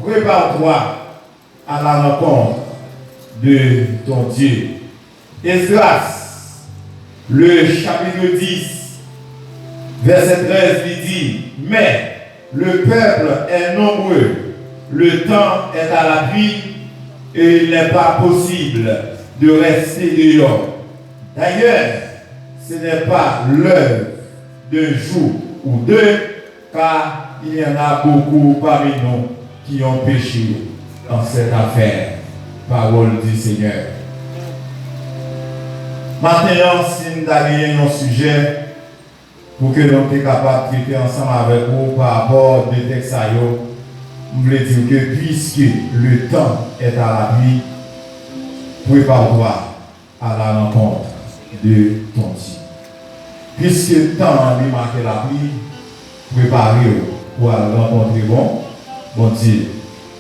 prépare-toi à la rencontre de ton Dieu. Esdras, le chapitre 10, verset 13, il dit, mais le peuple est nombreux, le temps est à la pluie et il n'est pas possible de rester dehors. D'ailleurs, ce n'est pas l'heure d'un jour ou deux, car il y en a beaucoup parmi nous qui ont péché dans cette affaire. Parole du Seigneur. Maintenant, si nous avons un sujet pour que nous soyons capables de traiter ensemble avec vous par rapport au texte, je voulais dire que puisque le temps est à la pluie, prépare-toi à la rencontre de ton Dieu. Puisque le temps a marqué la pluie, préparez-vous pour aller rencontrer bon Dieu.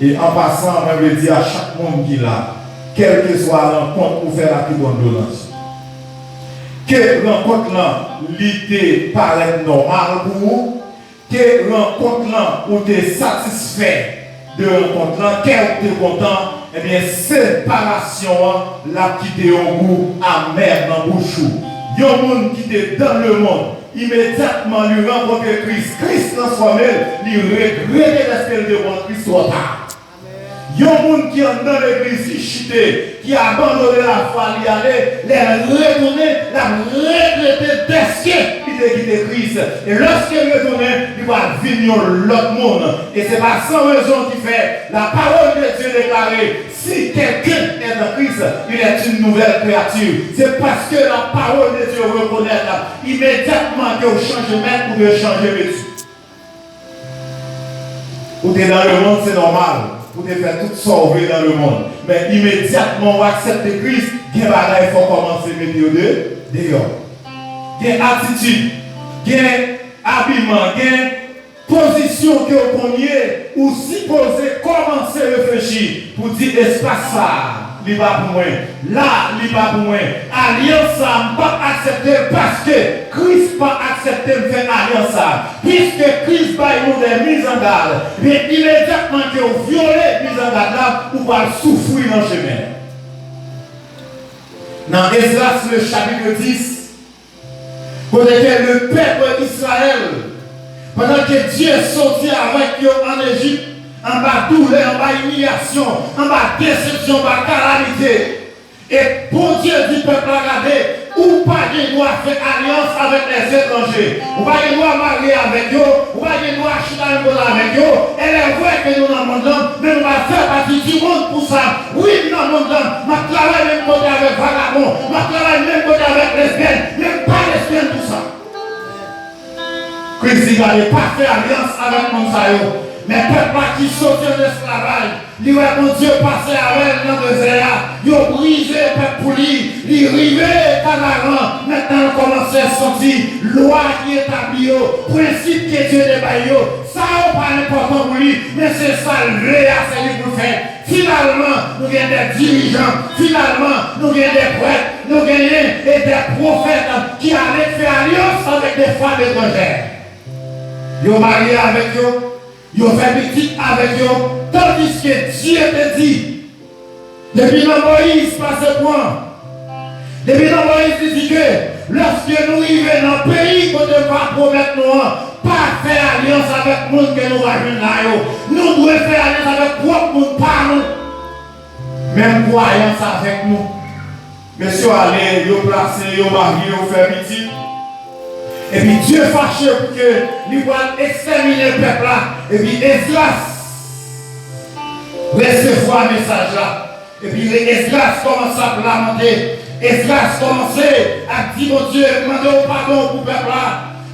Et en passant, je veux dire à chaque monde qui est là, quelle que soit la rencontre pour faire la plus bonne donation. Que rencontre là, l'idée paraît normale pour vous, que rencontre là, où tu es satisfait de rencontre là, qu'elle tu es content, eh bien, séparation, la qui est au goût amer dans le bouche. Il y a un monde qui est dans le monde, immédiatement lui rencontre Christ. Christ dans soi-même, lui regrette l'esprit de mon Christ soit tard. Il y a un monde qui est dans l'église, qui chuté, qui a abandonné la foi, qui allait, les retourner, la regretter d'est-ce qu'il était quitté Christ. Et lorsqu'il retourne, il va venir l'autre monde. Et c'est pas sans raison qu'il fait la parole de Dieu déclarée. Si quelqu'un est dans Christ, il est une nouvelle créature. C'est parce que la parole de Dieu reconnaît immédiatement qu'il change de maître ou de changer de métier. Ou tu es dans le monde, c'est normal. Pour te faire tout sauver dans le monde. Mais immédiatement, on accepte Christ, il faut commencer à mettre dehors. Il y a attitude, il y a habillement, il y a position que vous preniez ou supposez commencer à réfléchir pour dire espace ça. Il va pour moi. Là, il va pour moi. Alliance, ça ne pas accepter parce que Christ pas accepté de faire alliance. Puisque Christ va nous des mises en garde. Mais immédiatement que vous violez les mises en garde là, vous allez souffrir dans le chemin. Dans Esdras, le chapitre 10, pour lequel le peuple d'Israël, pendant que Dieu est sorti avec eux en Égypte, en bas douleur, en bas humiliation, en bas déception, en bas calamité. Et pour Dieu dit peuple regardez, ou pas de droit faire alliance avec les étrangers, ou pas de droit marier avec eux, ou pas de droit acheter un bon avec eux. Elle est vraie que nous dans le monde, mais nous allons faire partie du monde pour ça. Oui, dans le monde, je travaille même côté avec vagabond, je travaille même côté avec lesbiennes, même pas lesbiennes tout ça. Christ dit qu'il n'allait pas faire alliance avec mon saillot. Mais peuple qui sortent de l'esclavage, il va mon Dieu passer avec dans le désert, il a brisé le peuple pour lui, il est arrivé Canaran, maintenant on commence à sortir, loi qui est établie, principe que Dieu débaille, ça n'est pas important pour lui, mais c'est ça le c'est lui pour faire. Finalement, nous avons des dirigeants, finalement, nous avons des prêtres, nous avons des prophètes qui allaient faire alliance avec des femmes étrangères. Ils ont marié avec eux. Ils ont fait petit avec eux, tandis que Dieu te dit, depuis dans Moïse, passe ce point, depuis dans Moïse, dit que lorsque nous arrivons dans le pays, qu'on devra promettre nous, pas faire alliance avec le monde que nous avons là, nous devons faire alliance avec le propre monde, pas nous. Même croyance avec nous. Monsieur, allez, ils ont placé, ils ont marié, ils ont fait petit. Et puis Dieu fâché pour que lui va exterminer le peuple là. Et puis Esdras recevoir un message là. Et puis Esdras commence à lamenter. Esdras commence à dire mon Dieu, demandez pardon pour le peuple là.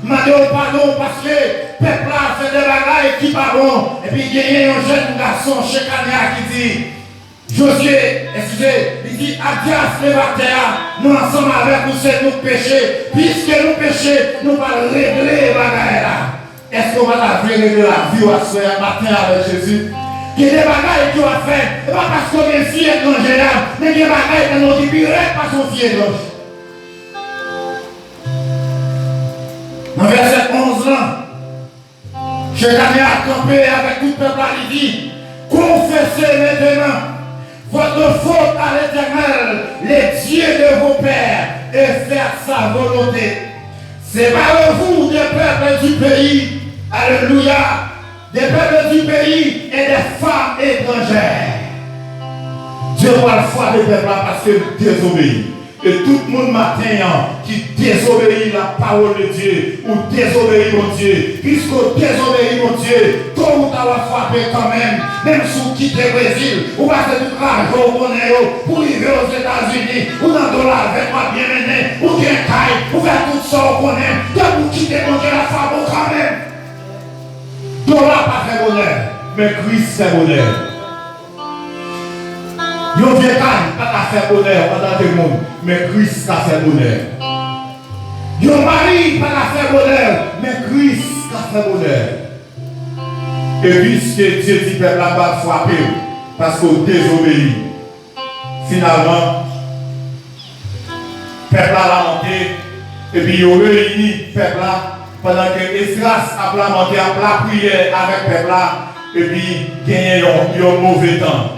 Demandez pardon parce que le peuple là fait des bagailles qui pas bon. Et puis il y a un jeune garçon chez Kanya qui dit Josué, excusez, il dit Adias les batailles, nous ensemble avec vous, c'est nous péchés. Puisque nous péchons, nous allons régler les bagailles là. Est-ce qu'on va régler la vie à ce matin avec Jésus? Il y a des bagailles qui ont fait, pas parce qu'on est fille étrangère, mais il y a des bagailles qui nous disent par son fille étrangère. Dans verset 11 là, je l'avais accompagné avec tout le peuple, il dit Confessez maintenant votre faute à l'Éternel, les dieux de vos pères, et faites sa volonté. Séparez-vous des peuples du pays, alléluia, des peuples du pays et des femmes étrangères. Dieu va le faire des peuples parce que désobéit. Et tout le monde matin qui désobéit la parole de Dieu ou désobéit mon Dieu, puisque désobéit mon Dieu, tôt ou tard va frapper quand même si vous quittez le Brésil, ou passez tout l'argent au Bonéo pour arriver aux États-Unis, ou dans le dollar avec moi bien mené, ou bien caille, ou faire tout ça au Bonéo, quand vous quittez mon Dieu la femme quand même. Dollar pas fait bonheur, mais Christ fait bonheur. Yon vieux pas qu'à faire bonheur pendant tout le monde, mais Christ a fait bonheur. Yon mari pas qu'à faire bonheur, mais Christ a fait bonheur. Et puisque Dieu dit peuple là pas frapper parce qu'on désobéit, finalement, peuple là lamenté, et puis il réunit peuple là pendant que Esdras a lamenté, a la prière avec peuple là, et puis gagné un mauvais temps.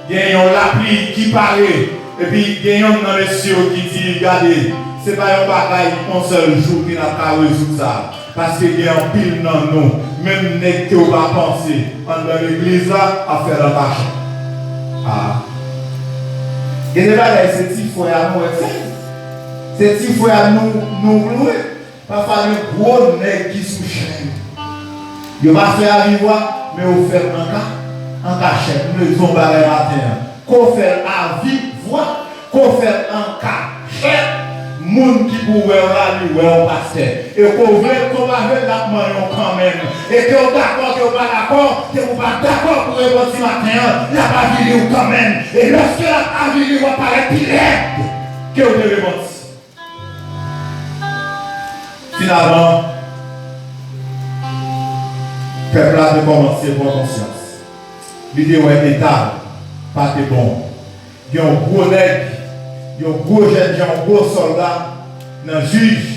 Il y a la pluie qui paraît, et puis il y a un monsieur qui dit, regardez, ce n'est pas un bagaille un seul jour qui n'a pas résoudre ça. Parce qu'il y a un pile dans nous, même n'est que va penser, dans l'église là, à faire un marché. Ah. Et les bagailles, c'est petit frère à nous, c'est petit frère à nous louer. Parfois, le gros nez qui sous chaîne. Il va faire arriver, mais au fait un cas. En cachette, nous disons barré matin. Qu'on fait à vie, voix, qu'on fait en cachette, monde qui pourrait aller ou un pasteur. Et qu'on veut qu'on va faire la main quand même. Et que vous d'accord, que vous pas d'accord, que vous pas d'accord pour répondre ce matin, la pas vu quand même. Et lorsque la pas vu va paraître direct, que vous devez répondre. Finalement, le peuple a commencé pour conscience. L'idée est état, pas de bon. Il y a un gros nègre, il y a un gros jeune, il y a un gros soldat, dans le juge.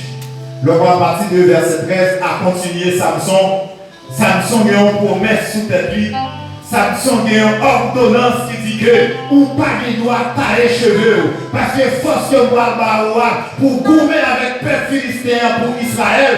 Le roi à partir de verset 13 a continué Samson. Samson a une promesse sous tête lui. Samson a une ordonnance qui dit que ou pas il doit tailler cheveux. Parce que force que Baroua pour gouverner avec le peuple philistéen pour Israël,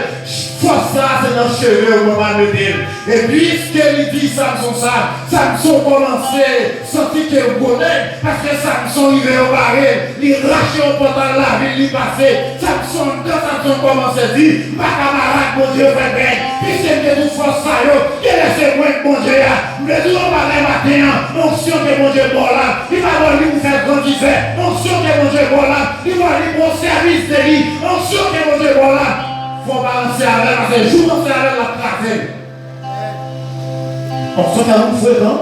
force ça c'est dans le cheveux au moment de dire. Et puisque il dit Samson ça, Samson commençait à sentir qu'il connaît parce que Samson il est au barré, il rachait au portail la ville, il passait. Samson, quand Samson commençait à dire, ma camarade, mon Dieu, frère, puisque que tout force ça, il laisse moi mon Dieu, mais nous on va aller matin, onction que mon Dieu bon là, il va aller vous faire grandir, onction que mon Dieu bon là, il va aller mon service de lui, onction que mon Dieu bon là. Il faut balancer avec, parce que jour on fait avec la pratique. Onction fait un feu, non?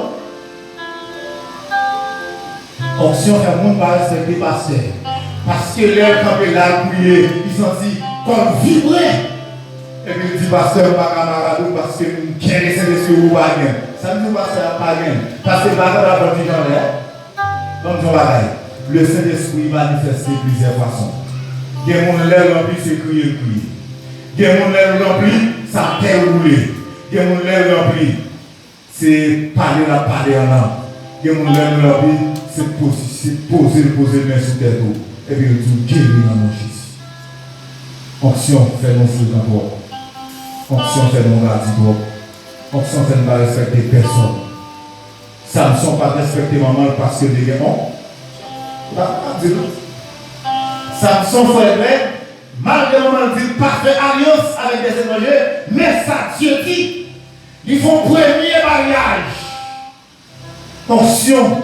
Onction fait un monde pas respecter pasteur. Parce que l'air quand il a prié, ils sont dit comme vibrer. Et puis il dit pasteur, pas camarade, parce que qui est laissé de ce que vous pas bien. Ça ne dit pasteur pas bien. Parce que pas dans la vie dans l'air. Comme ton bagaille. Le Saint-Esprit manifeste de plusieurs façons. Il y a mon l'air rempli, c'est crier. Il y a mon l'air rempli, ça terre roulé. Il y a mon l'air rempli, c'est parler en langue. Il y a mon l'air rempli, c'est poser le main sur tête. Et puis le tout guérir dans mon Jésus. Onction fait mon fou dans toi. Onction fait mon gardien. Onction fait ne pas respecter personne. Samson pas respecter maman parce que les démons. Samson fait malgré maman dit pas faire alliance avec des étrangers, mais ça Dieu dit, ils font premier mariage. Onction,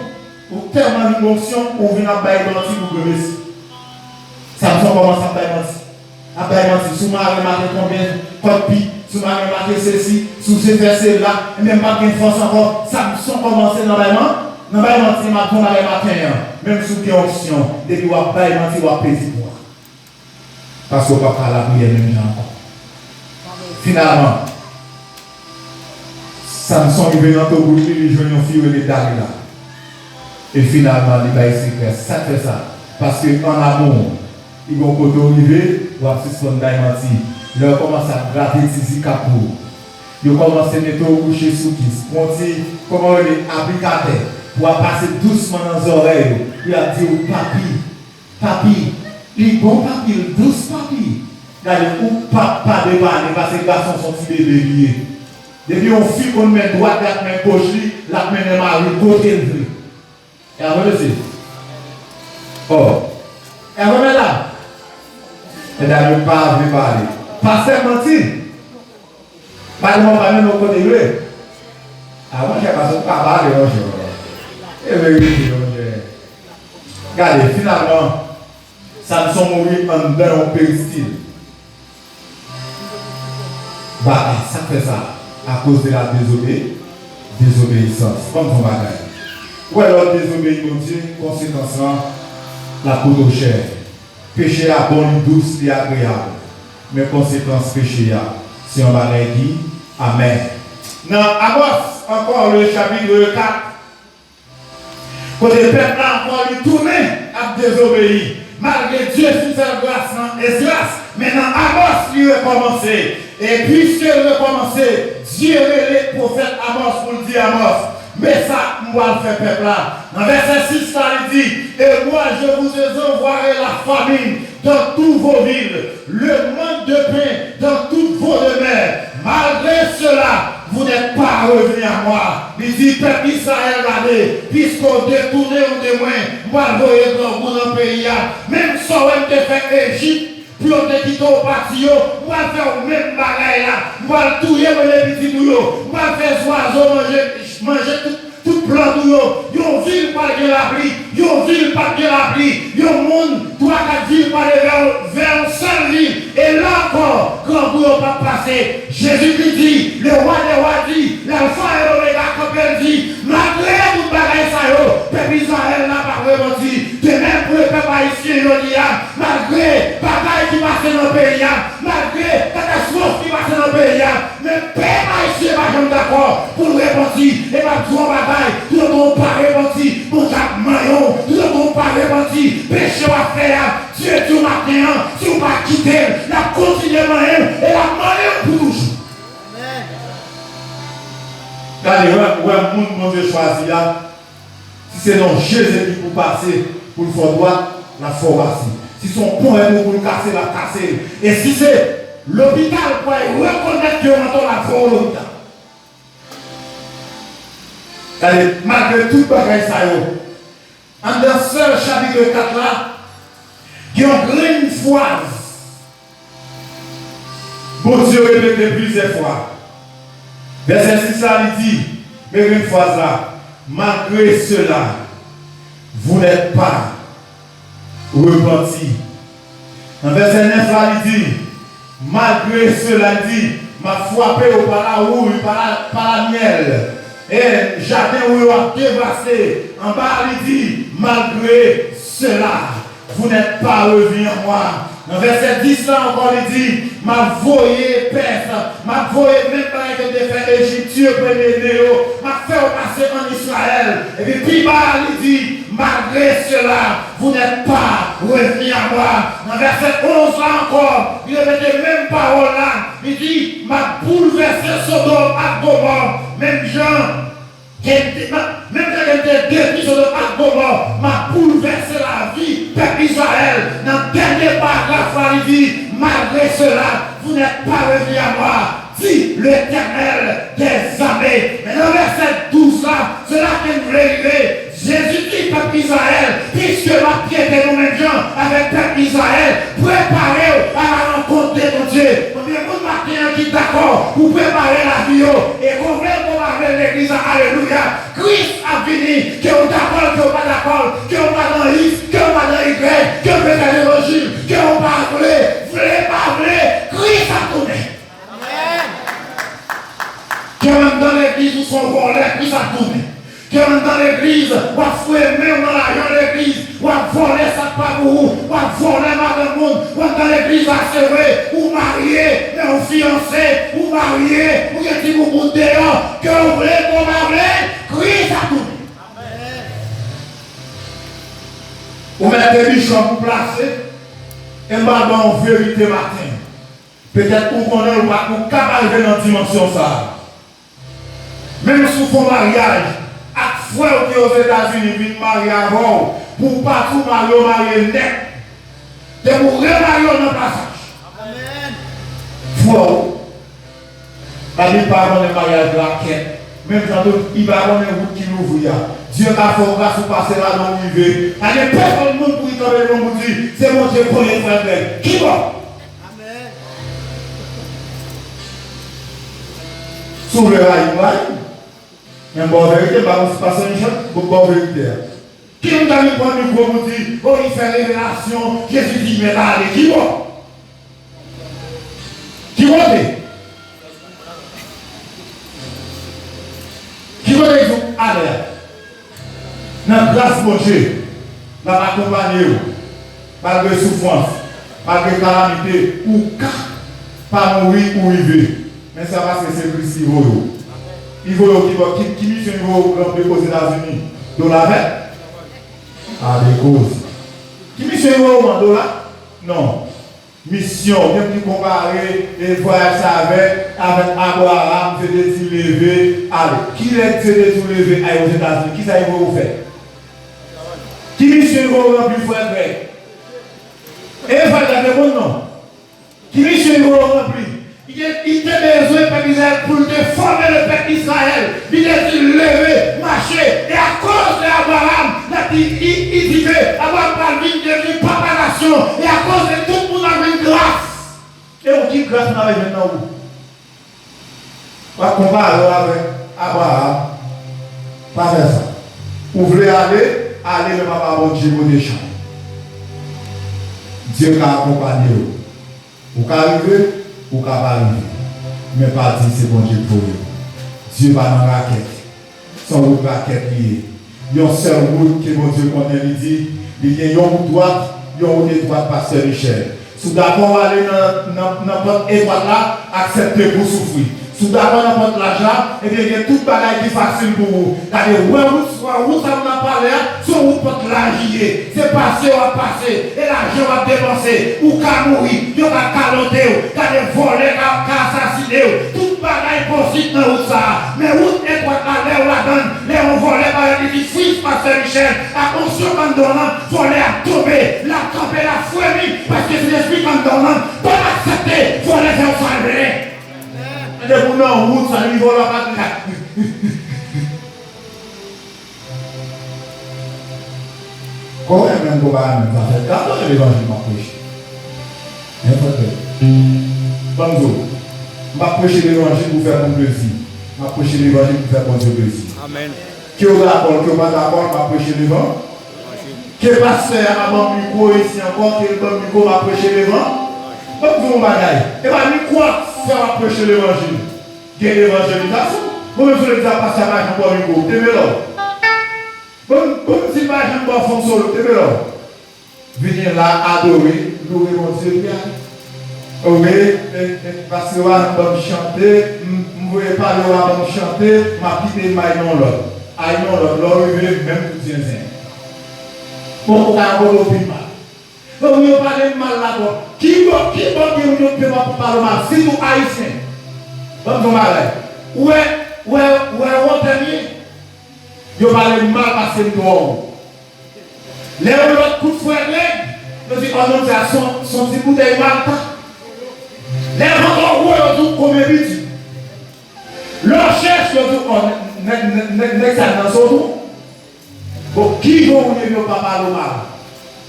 au terme d'une onction, on vient à bailler dans le petit. Samson commence à bailler dans le sous ma remarqué combien de pi, sous ma remarqué ceci, sous ces versets là, et même pas de force encore. Samson commence dans le baillement, c'est ma tombe à matin, même sous qui onction, depuis qu'on baillement, c'est qu'on plaisir pour. Parce qu'on ne va pas la prière même encore. Finalement, Samson il vient dans le bout, il joue une fille et il est là. Et finalement, il va essayer de faire ça, fait ça. Parce qu'en amour, ils vont côté arriver, ou à suspendre d'aimati. Ils commencent à gratter ici capot. Ils ont commencé à mettre au coucher sous qui. Comment les applicateurs pour passer doucement dans les oreilles. Il a dit au papi, les bons papi, douce papi. Regardez, ou pas de balle, parce que les garçons sont si bébés. Depuis on fit qu'on met droite, la main gauche, la main de mari, côté de lui. Et après, c'est. Oh. Et après, là. Et d'ailleurs, pas vu parler. Pasteur menti. Pas de mon parler, nos côtés de lui. Avant, j'ai passé par parler, et vérité, regardez, finalement, Samson mourit en dedans au péristyle. Bah, ça fait ça à cause de la désobéissance. Comme ton bagage. Ou alors désobéir au Dieu, conséquence, la coûte au cher. Péché à bon, douce et agréable. Mais conséquence péché, si on va dire, Amen. Dans Amos, encore le chapitre 4. Quand le peuple a encore lui tourné à désobéir. Malgré Dieu sous sa grâce et grâce, maintenant Amos lui a commencé. Et puisque il a commencé, Dieu les prophètes Amos pour le dire Amos. Mais ça, moi, le fait peuple là. Dans verset 6, ça il dit, et moi je vous envoierai la famine dans toutes vos villes, le manque de pain dans toutes vos demeures. Malgré cela, vous n'êtes pas revenus à moi. Il dit, peuple Israël, regardez, puisqu'on détourne on de moi, moi, je vais dans le pays. Même si on a fait Égypte, pour te quitter au patio, moi, je fais le même bagaille là. Moi, je touille les petits bouillots. Moi, je fais les oiseaux manger tout plan de yo. Yon ville pas de la pluie. Yon ville pas de la pluie. Yon monde, 3-4 villes pas vers une seule ville. Et là encore, quand vous n'avez pas passé, Jésus-Christ dit, le roi des rois dit, l'alpha et l'oméga, comme elle dit, malgré tout bagaille ça yo, peuple Israël n'a pas remonté. De même pour le peuple haïtien, malgré bagaille qui passe dans le pays, malgré catastrophe qui passe dans le pays, mais peuple haïtien pas jamais d'accord pour le répondre. Et pas tout en bagaille, tout le monde pas répondre. Mon Jacques Maillon, tout le monde pas répondre. Péché à faire, Dieu tout matin, si on pas quitter, la continuer à mailler et la mailler pour toujours. Regardez, où est le monde que choisi là? Si c'est non Jésus qui peut passer pour le fort droit, la force. Si son pont est pour le casser, la casser. Et si c'est l'hôpital pour reconnaître que on entend la foi l'hôpital. Allez, malgré tout bagaille ça yo. En dans ce chapitre 4 là, il y a une grande phrase. Bon Dieu répète plusieurs fois. Verset 6 là, il dit, mais une phrase là, malgré cela, vous n'êtes pas repentis. En verset 9 là, il dit, malgré cela, il dit, m'a frappé par la rouille, par la miel. Et jardin où il a dévasté. En bas, il dit, malgré cela, vous n'êtes pas revenus en moi. Dans verset 10 là encore, il dit, m'a voyé Perse, m'a voyé même pas que des faits égyptiens premier néo, m'a fait passer en Israël. Et puis bas, il dit, malgré cela, vous n'êtes pas revenus à moi. Dans verset 11 là encore, il avait les mêmes paroles là. Il dit, m'a bouleversé Sodome à Gomorrhe. Même Jean, même quand il était détruit sur le parc Gomorrhe, m'a bouleversé la vie, peuple Israël. Dans le dernier paragraphe, il dit, malgré cela, vous n'êtes pas revenus à moi, dit l'Éternel des armées. Mais dans le verset 12 là, c'est là qu'il voulait arriver. Jésus dit, peuple Israël, puisque ma piété nous-mêmes gens avec peuple Israël, préparez à la rencontre de ton Dieu. Combien de matin qui est d'accord pour préparer la vie et qu'on veut préparer l'église, alléluia. Christ a fini, que on d'accord, que on pas d'accord, que on va dans X, que on va dans Y, que on veut dans l'évangile, que on va voulez pas voulez, Christ a tourné. Amen. Que même dans l'église où sont volés, Christ a tourné. Que dans l'église, ou à fouiller même dans l'argent de l'église, ou à voler ça pas pour vous, ou à voler madame monde, ou dans l'église à serrer, ou marié, mais ou fiancé, ou marié, ou qui dit vous dehors, que vous voulez qu'on parle, Christ a tout. Vous mettez des bichons pour placer, et maintenant en vérité matin. Peut-être qu'on connaît ou pas, pour capable dans la dimension ça. Même si vous faites mariage, à frère qui aux États-Unis, viennent marier avant, pour pas tout marier net. C'est pour remarier dans le passage. Amen. Frère, la vie pas avant le mariage de la quête. Même quand il va avoir une route qui l'ouvre. Dieu va faire grâce pour passer là dans l'hiver. Il n'y a personne pour y tomber dans le dire, c'est mon Dieu pour les frères. Qui va? Amen. Sous le rail, il y a une bonne vérité, c'est pas une chose, une bonne vérité. Qui nous a mis pour nous pour dire, oh, il fait révélation, Jésus dit, mais là, allez, qui va? Qui va? Qui va dire, allez, dans la grâce de Dieu, dans l'accompagner, malgré souffrance, malgré calamité, ou pas mourir ou vivre. Mais ça va se c'est Christ il faut qui mission aux États-Unis de la veille. Ah, des causes. Qui mission au dollar? Non. Mission, même qui comparer les voyages avec Abraham, c'est de tout lever. Allez, qui est de tout lever aux États-Unis? Qui ça il va faire? Qui mission va remplir frère grec? Et il va dire bon non. Qui mission va remplir? Il a besoin de peuple Israël pour te former le peuple Israël. Il a dû lever, marcher. Et à cause d'Abraham, il dit que Abraham est devenu papa nation. Et à cause de tout le monde a une grâce. Et on dit grâce dans les maintenant où? On va comparer avec Abraham. Pas faire ça. Vous voulez aller le papa bon Dieu des champs. Dieu va accompagner vous. Vous arrivez. Ou qu'à arriver. Mais pas dire c'est bon Dieu pour eux. Dieu va dans la raquette. Son route raquette liée. Il y a un seul route que mon Dieu connaît, il dit, il y a une route droite, il y a une route droite, pasteur Michel. Si vous d'accord aller dans n'importe étoile là, acceptez pour souffrir. Si vous d'accord dans n'importe l'argent, et bien il y a toute bagaille qui est facile pour vous. C'est-à-dire, route ça vous a parlé, son route peut l'argiller. C'est passé ou à passer, et l'argent va dépenser, ou qu'à mourir, il va caloter, qu'à voler, qu'à assassiner. Toute bagaille possible dans route ça. Mais route étoile là, là, la donne, là on volait par les fils, pasteur Michel, à conscience en donnant, voler à tomber, la camper, la fouetter, parce que c'est l'esprit en donnant, pas accepter, voler faire salver. Et de vous en route, ça lui vole pas de la. Comment même qu'on va même faire? Quand l'évangile m'a prêché. Bonjour. M'a prêché l'évangile pour faire mon plaisir. M'a prêché l'évangile pour faire mon plaisir. Amen. Qui est d'accord, qui n'est pas d'accord, m'a prêché l'évangile. Qui est passé à mon micro ici encore, qui est dans le micro, m'a prêché l'évangile. Bonjour, bagaille. Et bien, nous quoi faire prêcher l'évangile? Quelle est l'évangélisation? Moi-même, je le dis à passer à ma jambe au micro. T'es là. Bon, si ma jambe va fonctionner, t'es là. Venir là, adorer, louer mon Dieu. Oui, parce que on va me chanter, je ne vais pas me chanter, je vais quitter ma non là. Aïe non là, là, je vais même tout dire. Bon, on va avoir l'opinion. Donc, nous parlons mal là-bas. Qui va dire que nous ne pouvons pas parler mal? Si nous haïtiens. Donc, nous parlons. Où est votre dernier? Nous parlons mal parce que nous sommes. Les autres coups de fouet, nous disons, oh non, c'est son petit bouteille mal. Les autres, nous comme habitude. Leur cherche, nous disons, dans son tour. Donc, qui va ne pas parler mal?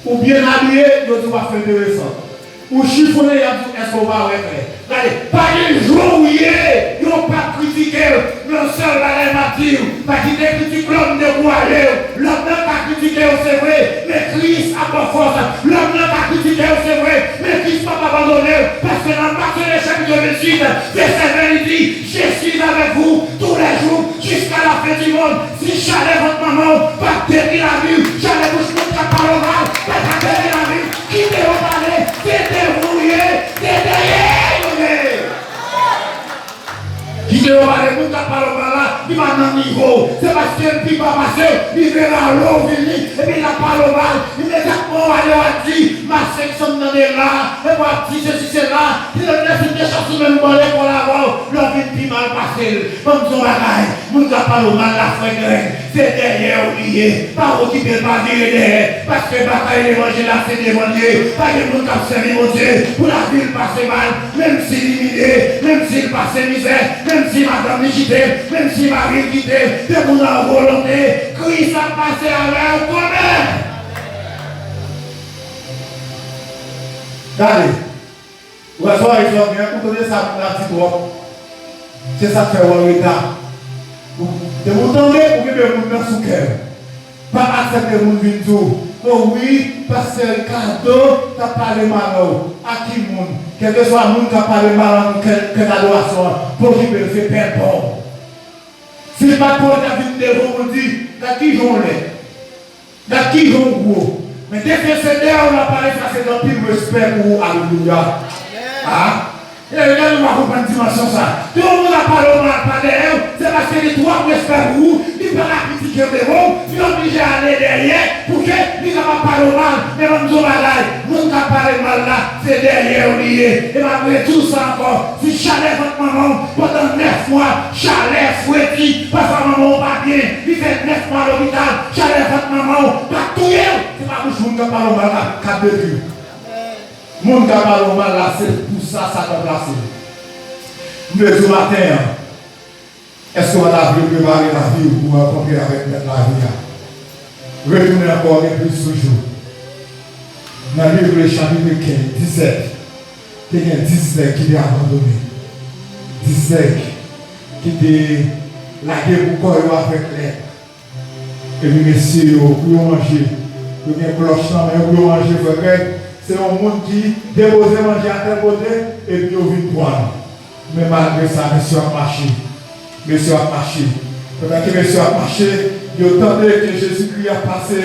Ou bien habillé, nous va faire intéressant. Ou chiffonné, est-ce qu'on va refaire? Regardez, pas de jour où ils n'ont pas critiqué le seul à l'immature, parce qu'ils ont critiqué l'homme de Boisé. L'homme n'a pas critiqué, c'est vrai, mais Christ a pas force. L'homme n'a pas critiqué, c'est vrai, mais Christ n'a pas abandonné, parce que dans le marché de l'échec de Jésus, verset 20, il dit, je suis avec vous tous les jours, jusqu'à la fin du monde. Si j'allais votre maman, pas détruire la vue, j'allais vous mettre la parole, pas détruire la vue, qui te reparler, c'est débrouillé, c'est derrière. Qui te va parler pour ta parole là, il va dans le niveau. C'est parce que le va passer, il verra l'eau venir, et puis la parole mal, immédiatement on va dire, ma section dans les là, et moi, si ceci, c'est là, puis le neuf, il déchasse même bon, pour l'avoir, leur vie plus mal passé, comme son bagaille, mon gars parle mal la frère, c'est derrière oublié, pas occuper, pas virer derrière, parce que bataille l'évangile là, c'est d'évangile, pas de monde qui a servi mon Dieu, pour la ville passer mal, même s'il limité, même s'il passe misère, même si madame est quittée, même si Marie est quittée, de mon volonté, Christ a passé avec toi-même. Regardez, vous avez bien, vous donnez ça pour la petite robe. C'est ça qui fait le retard. De vous tendez pour que vous me sous cœur. Pas accepter mon vidéo. Oh oui, parce que le cadeau, tu as parlé mal à qui monde. Quel que soit le monde qui a parlé mal que l'adoration, pour qu'il me fait perdre. Si pas pour la vie de vous, dit, dans qui j'en ai, dans qui j'en gros. Mais dès que c'est là, on a parlé, ça c'est dans le respect pour vous, alléluia. Ah? Et regardez, on va comprendre une dimension ça. Tout le monde a parlé, on a parlé, c'est parce que les trois respect pour vous, ils peuvent la critiquer de vous, ils sont obligés à aller derrière pour que ils ne pas parler mal, mais on nous malade, nous qui parlé mal là, c'est derrière oublié. Et malgré tout ça encore, si chalet votre maman pendant 9 mois, chalet fouetti, parce que maman va bien, il fait 9 mois à l'hôpital, chalet votre maman, pas tout c'est pas pour vous qui parlez mal là, 4 de mon gars parle mal là, c'est pour ça ça t'a placé. Mais ce matin, est-ce qu'on a voulu préparer la vie pour rencontrer avec la vie? Retournez encore un peu toujours. Dans le livre chapitre 17, il y a 17 qui est abandonné. 17 qui est lagué pour corps avec l'air. Et puis, messieurs, pour manger, pour bien cloche, pour manger, frère. C'est un monde qui dépose manger à tel côté et puis on vient boire. Mais malgré ça, monsieur a marché. Monsieur a marché. Pendant que monsieur a marché, il attendait que Jésus-Christ a passé.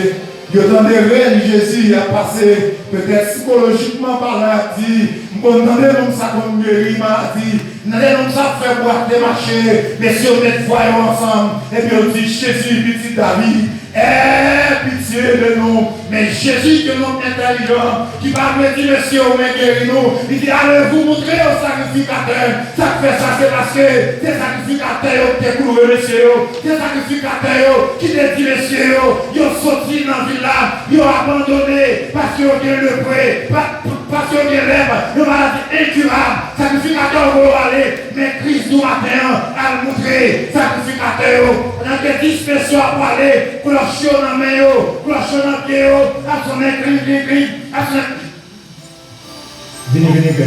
Il attendait que Jésus a passé. Peut-être psychologiquement parlant, il dit, on attendait comme ça comme guéri, m'a dit, on attendait comme ça faire boire des marchés. Messieurs, on est voyons ensemble. Et puis on dit, Jésus, petit David. Pitié de nous, mais Jésus que l'homme intelligent, qui va me dire, monsieur, mais guéris-nous, il dit, allez vous montrer au sacrificateur. Ça fait ça, c'est parce que c'est sacrificateur qui est couru, monsieur, c'est sacrificateur qui te dit, monsieur, ils ont sorti dans la ville là, ils ont abandonné parce qu'ils ont bien le prêt, parce qu'ils ont bien l'herbe, ils ont maladie incurable. Sacrificateur va aller, mais Christ du matin a montré, sacrificateur, dans des dispersions à parler, cloche dans la main, cloche dans le pied, à son écrit, à son venez.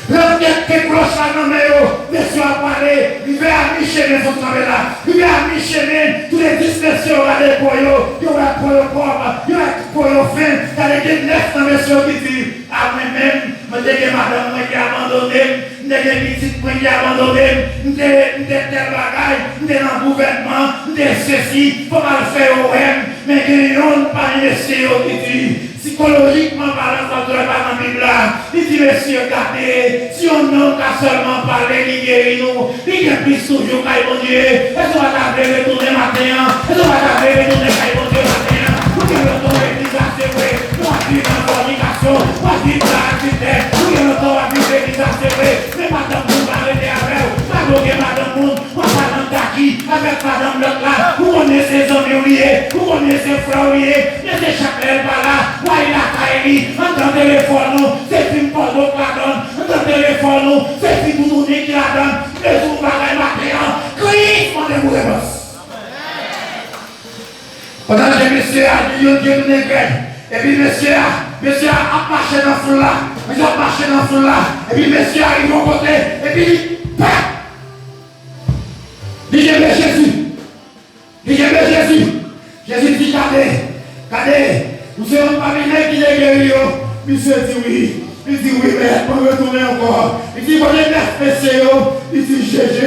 L'enquête qui cloche dans la main, monsieur a parlé, il va à mi-chemin, son travail là, il va à mi-chemin, tous les dispersions à aller pour eux, il va pour eux propre, il va pour eux fin, il y a des 9 dans monsieur qui dit, à moi-même, je suis madame qui a abandonné, je suis petite qui a abandonné, je suis tel bagaille, je suis dans le gouvernement, je suis ceci, il faut mal faire au M, mais il n'y a pas de monsieur qui dit, psychologiquement parlant, ça ne doit pas dans la Bible là, il dit, monsieur, regardez, si on n'a qu'à seulement parler, il guérit nous, il y a plus toujours qu'à mon Dieu, est-ce qu'on va t'appeler retourner matin, est-ce qu'on va t'appeler retourner qu'à mon Dieu matin, pour qu'il retourne l'église à c'est vrai, pour vivre en fornication, pour vivre dans l'activité, pour qu'il retourne à vivre l'église à c'est vrai, mais madame vous va arrêter avec vous, pas bloquer madame vous, moi madame Daki, avec madame l'autre là, vous connaissez ses amis oubliés, vous connaissez ses frères oubliés, mais c'est chaque par là, moi il a caillé, on dans le téléphone, c'est film porno qui la donne, on dans le téléphone, c'est film tourné qui la donne, les jours bagaille matin, Christ, mon démourémos. Pendant que monsieur a dit, il y a une graine, et puis monsieur a marché dans le foule là, monsieur a marché dans le foule là, et puis monsieur arrive au côté, et puis, paf! Dit Jésus. Jésus dit, regardez, vous savez pas venir qui est guéri. Monsieur dit oui. Il dit oui, mais on va retourner encore. Il dit, voilà 9 messieurs. Il dit, GG,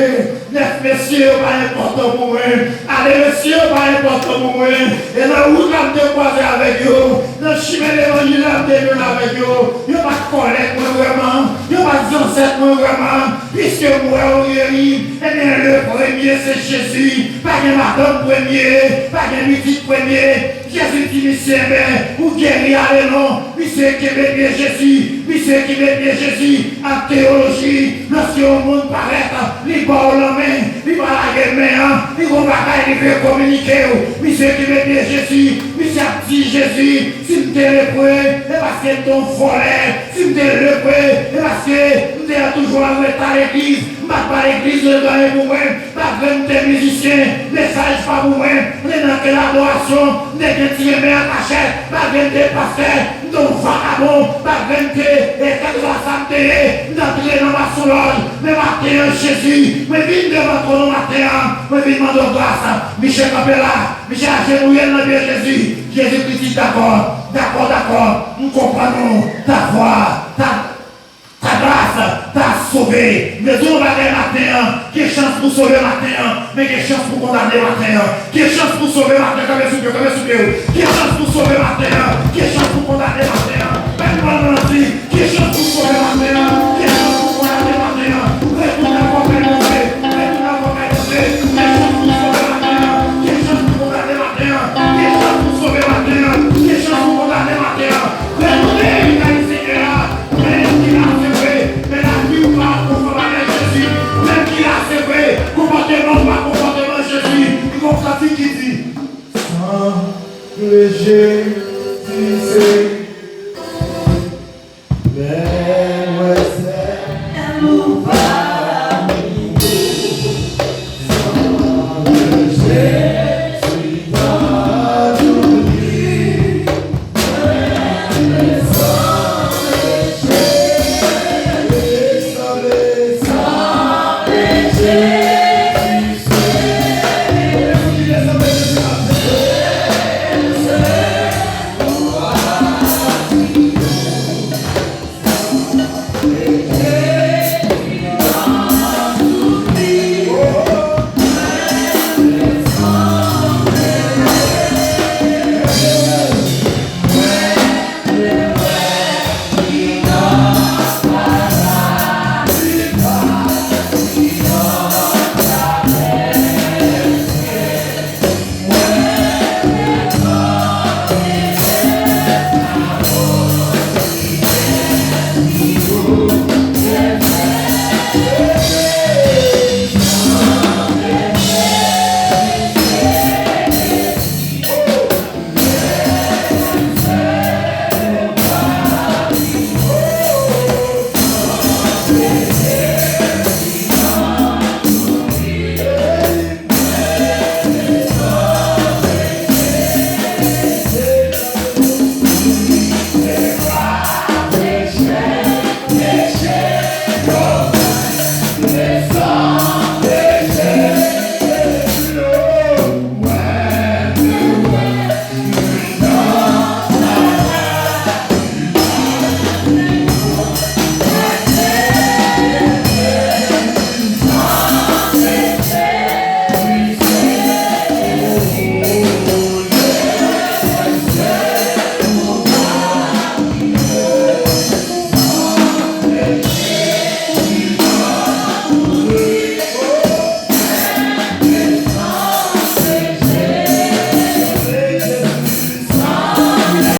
9 messieurs, pas important pour moi. Allez, messieurs, pas important pour moi. Et dans la route, on te croiser avec eux. Dans le chemin de l'évangile, on te avec eux. Il n'y a pas de colère, vraiment. il va dire cette vraiment, puisque moi, on guérit, eh bien, le premier, c'est Jésus, pas de madame premier, pas de petit premier, Jésus qui me servait, ou guérir, allez non, monsieur qui veut bien Jésus, monsieur qui veut bien Jésus, en théologie, lorsque le monde paraît, il va la main, il va la main, il va bagaille, il veut communiquer, monsieur qui veut bien Jésus, monsieur a dit Jésus, si tu es lepreux, c'est parce que ton volet, si tu es lepreux, c'est parce que tu es toujours à l'église, pas l'église, le gagner pour moi, pas vraiment des musiciens, message pas pour moi, n'est dans quelle adoration, n'est que tu es à cachette, pas vraiment des pasteurs, donc vagabond, pas vraiment des santé, d'entrer dans ma soulage, mais matin Jésus, mais viens devant ton nom matin, mais viens demander grâce, Michel Capella, Michel agenouillé dans le Jésus, Jésus-Christ, d'accord, nous comprenons ta voix, ta grâce t'a sauvé. Mais on va aller matin, quelle chance pour sauver matin, mais quelle chance pour condamner matin, quelle chance pour sauver matin, quelle chance pour sauver matin, quelle chance pour condamner matin, quelle chance pour sauver matin, quelle chance pour condamner matin, retourne à vos pères, retourne à vos pères, quelle chance pour sauver matin, quelle chance pour condamner matin, quelle chance pour sauver matin, quelle chance pour condamner matin, retournez, Seigneur, même qu'il a fait, mais la vie pas comportement Jésus, même qu'il a fait, comportement pas comportement Jésus, il comprend ce qu'il dit. Sans léger.